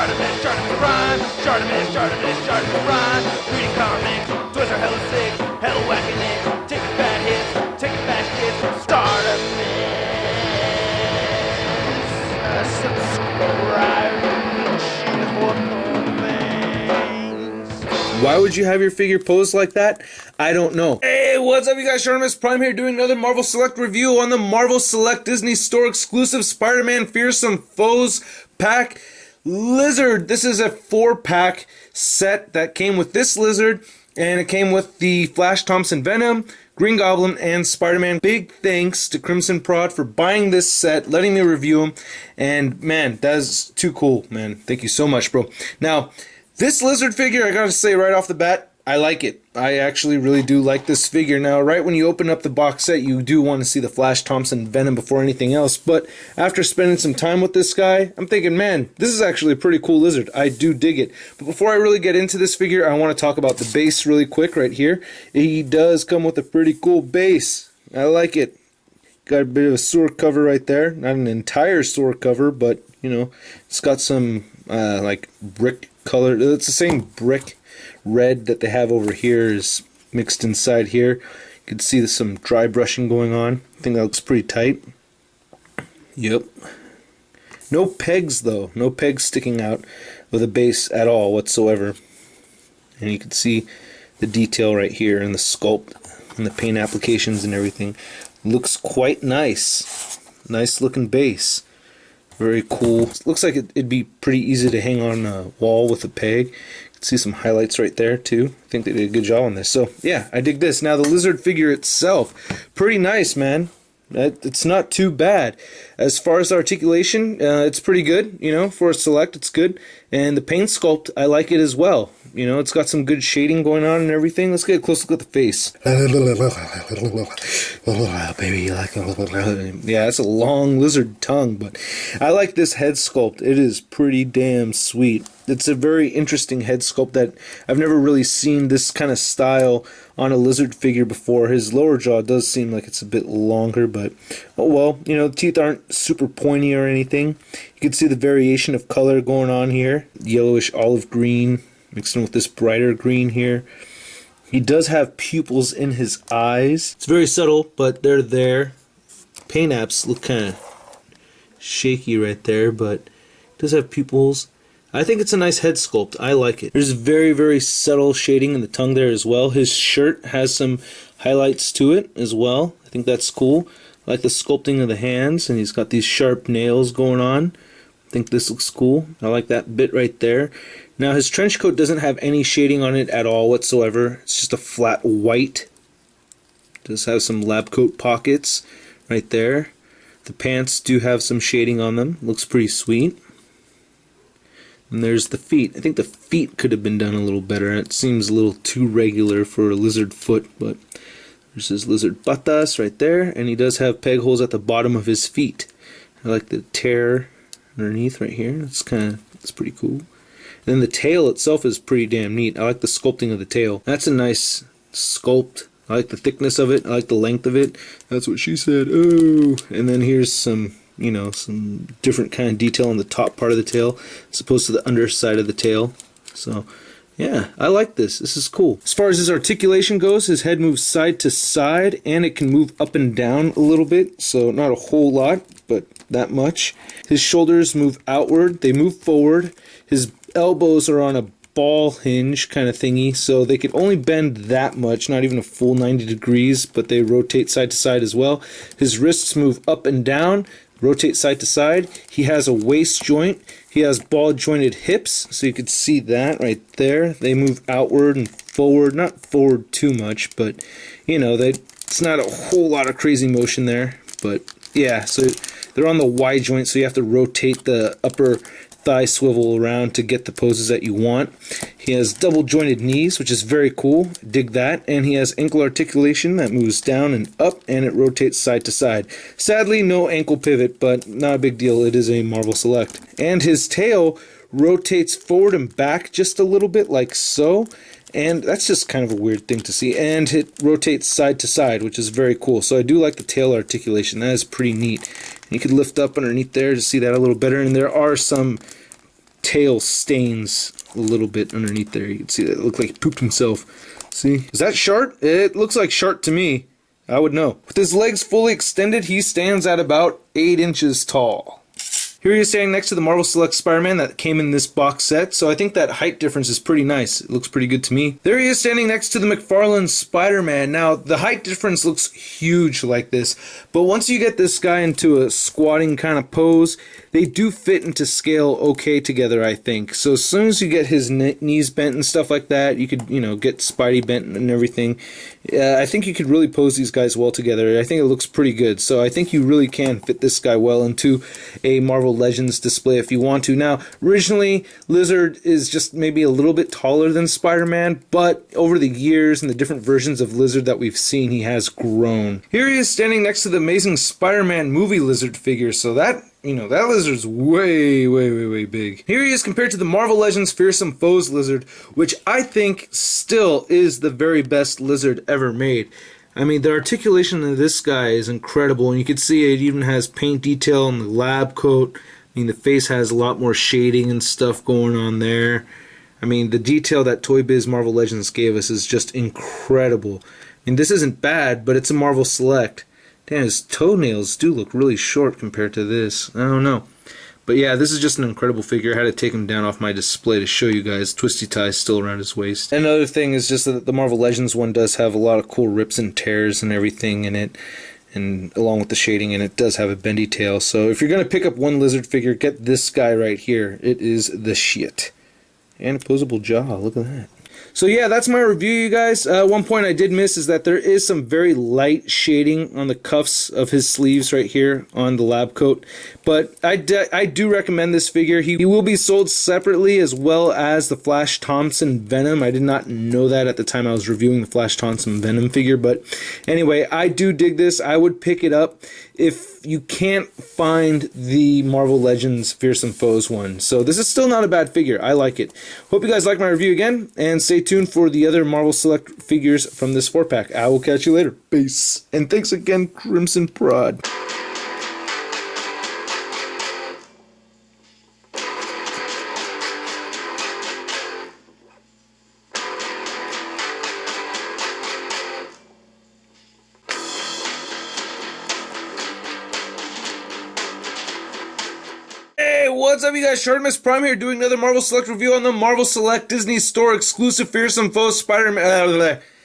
ShartimusPrime, ShartimusPrime. Reading comics, toys are hella sick, hella whacking it. Taking bad hits, taking fast hits. Subscribe. Why would you have your figure posed like that? I don't know. Hey, what's up you guys? ShartimusPrime here doing another Marvel Select review on the Marvel Select Disney Store exclusive Spider-Man Fearsome Foes pack Lizard. This is a 4-pack set that came with this Lizard, and it came with the Flash Thompson Venom, Green Goblin, and Spider-Man. Big thanks to Crimson Prod for buying this set, letting me review them, and man, that is too cool, man. Thank you so much, bro. Now, this Lizard figure, I gotta say right off the bat, I like it. I actually really do like this figure. Now, right when you open up the box set, you do want to see the Flash Thompson Venom before anything else, but after spending some time with this guy, I'm thinking, man, this is actually a pretty cool Lizard. I do dig it. But before I really get into this figure, I want to talk about the base really quick right here. He does come with a pretty cool base. I like it. Got a bit of a sewer cover right there. Not an entire sewer cover, but, you know, it's got some, like, brick color. It's the same brick red that they have over here is mixed inside here. You can see there's some dry brushing going on. I think that looks pretty tight. Yep. No pegs though. No pegs sticking out of the base at all whatsoever. And you can see the detail right here in the sculpt and the paint applications and everything. Looks quite nice. Nice looking base. Very cool. Looks like it'd be pretty easy to hang on a wall with a peg. You can see some highlights right there too. I think they did a good job on this. So yeah, I dig this. Now the Lizard figure itself, pretty nice, man. It's not too bad. As far as articulation, it's pretty good. You know, for a Select, it's good. And the paint sculpt, I like it as well. You know, it's got some good shading going on and everything. Let's get a close look at the face. Baby, you like it? Yeah, it's a long lizard tongue, but I like this head sculpt. It is pretty damn sweet. It's a very interesting head sculpt that I've never really seen this kind of style on a lizard figure before. His lower jaw does seem like it's a bit longer, but oh well, you know, the teeth aren't super pointy or anything. You can see the variation of color going on here. Yellowish olive green mixed in with this brighter green here. He does have pupils in his eyes. It's very subtle, but they're there. Paint apps look kind of shaky right there, but it does have pupils. I think it's a nice head sculpt. I like it. There's very, very subtle shading in the tongue there as well. His shirt has some highlights to it as well. I think that's cool. I like the sculpting of the hands, and he's got these sharp nails going on. I think this looks cool. I like that bit right there. Now his trench coat doesn't have any shading on it at all whatsoever. It's just a flat white. It does have some lab coat pockets right there. The pants do have some shading on them. Looks pretty sweet. And there's the feet. I think the feet could have been done a little better. It seems a little too regular for a lizard foot, but there's his lizard patas right there, and he does have peg holes at the bottom of his feet. I like the tear underneath right here. It's pretty cool. And then the tail itself is pretty damn neat. I like the sculpting of the tail. That's a nice sculpt. I like the thickness of it. I like the length of it. That's what she said. Oh, and then here's some, you know, some different kind of detail on the top part of the tail as opposed to the underside of the tail. So yeah, I like this. This is cool. As far as his articulation goes, his head moves side to side, and it can move up and down a little bit, so not a whole lot, but that much. His shoulders move outward, they move forward. His elbows are on a ball hinge kind of thingy, so they could only bend that much, not even a full 90 degrees, but they rotate side to side as well. His wrists move up and down, rotate side to side. He has a waist joint. He has ball jointed hips, so you can see that right there. They move outward and forward, not forward too much, but you know, it's not a whole lot of crazy motion there, but yeah, so they're on the Y joint, so you have to rotate the upper thigh swivel around to get the poses that you want. He has double jointed knees, which is very cool. Dig that. And he has ankle articulation that moves down and up, and it rotates side to side. Sadly, no ankle pivot, but not a big deal. It is a Marvel Select. And his tail rotates forward and back just a little bit, like so. And that's just kind of a weird thing to see. And it rotates side to side, which is very cool. So I do like the tail articulation. That is pretty neat. You could lift up underneath there to see that a little better. And there are some tail stains a little bit underneath there. You can see that it looked like he pooped himself. See? Is that Shart? It looks like Shart to me. I would know. With his legs fully extended, he stands at about 8 inches tall. Here he is standing next to the Marvel Select Spider-Man that came in this box set, so I think that height difference is pretty nice. It looks pretty good to me. There he is standing next to the McFarlane Spider-Man. Now, the height difference looks huge like this, but once you get this guy into a squatting kind of pose, they do fit into scale okay together, I think. So as soon as you get his knees bent and stuff like that, you could, get Spidey bent and everything. I think you could really pose these guys well together. I think it looks pretty good. So I think you really can fit this guy well into a Marvel Legends display if you want to. Now, originally, Lizard is just maybe a little bit taller than Spider-Man, but over the years and the different versions of Lizard that we've seen, he has grown. Here he is standing next to the Amazing Spider-Man movie Lizard figure, so that lizard's way, way, way, way big. Here he is compared to the Marvel Legends Fearsome Foes lizard, which I think still is the very best lizard ever made. I mean, the articulation of this guy is incredible, and you can see it even has paint detail on the lab coat. I mean, the face has a lot more shading and stuff going on there. I mean, the detail that Toy Biz Marvel Legends gave us is just incredible. I mean, this isn't bad, but it's a Marvel Select. Damn, his toenails do look really short compared to this. I don't know. But yeah, this is just an incredible figure. I had to take him down off my display to show you guys. Twisty ties still around his waist. Another thing is just that the Marvel Legends one does have a lot of cool rips and tears and everything in it. And along with the shading, and it does have a bendy tail. So if you're going to pick up one lizard figure, get this guy right here. It is the shit. And opposable jaw. Look at that. So yeah, that's my review, you guys. One point I did miss is that there is some very light shading on the cuffs of his sleeves right here on the lab coat. But I do recommend this figure. He will be sold separately as well as the Flash Thompson Venom. I did not know that at the time I was reviewing the Flash Thompson Venom figure. But anyway, I do dig this. I would pick it up if you can't find the Marvel Legends Fearsome Foes one. So this is still not a bad figure. I like it. Hope you guys like my review again, and stay tuned for the other Marvel Select figures from this 4-pack. I will catch you later. Peace. And thanks again, Crimson Prod. Hey, what's up, you guys? ShartimusPrime here, doing another Marvel Select review on the Marvel Select Disney Store exclusive Fearsome Foes Spider-Man.